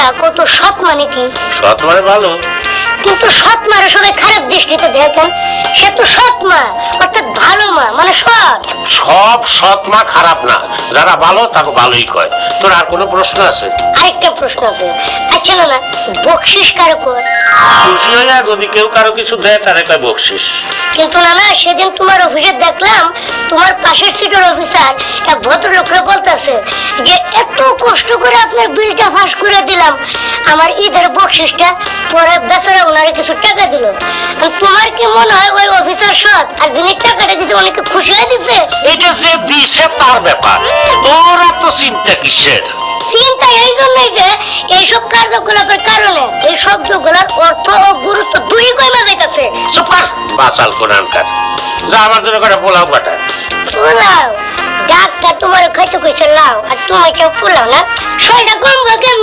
আচ্ছা কত সৎ মানে কি? সৎ মানে ভালো। কিন্তু সৎ মারে সবাই খারাপ দৃষ্টিতে দেখেন, সে তো সৎ মা অর্থাৎ ভালো মা মানে সৎ। সব সৎ মা খারাপ না, যারা ভালো তাকে ভালোই কয়। তোর আর কোনো প্রশ্ন আছে? আরেকটা প্রশ্ন আছে, আচ্ছা না বকশিস কারো কয়? খুশি হইয়া যদি কেউ কারো কিছু দেয় তারে কয় বকশিস। কিন্তু না সেদিন তোমার অফিসে দেখলাম তোমার পাশের সিটের অফিসার এক ভদ্রলোকরা বলতেছে যে এত কষ্ট করে আপনার বিলটা ফাঁস করে দিলাম, আমার ঈদের বকশিসটা পরে বেচারা ওনারে কিছু টাকা দিল। তোমার কি মনে হয় ওই অফিসার সৎ, আর যিনি টাকাটা দিতে অনেকে খুশি হয়ে দিছে? এটা যে দিছে তার ব্যাপার, তোর এত চিন্তা কিসের? চিন্তা এই জন্যই যে এইসব কার্যকলাপের কারণে এই শব্দগুলোর অর্থ ও গুরুত্ব দুই কমে যাইতেছে। চুপ কর বাচাল কোনানকার, যা আমার জন্য করে পোলাও কাটা। পোলাও? ডাক্তার তোমার খাইতে কইছে লাও, আর তুমি কেউ পোলাও না, শরীরটা কমবো কেমনে?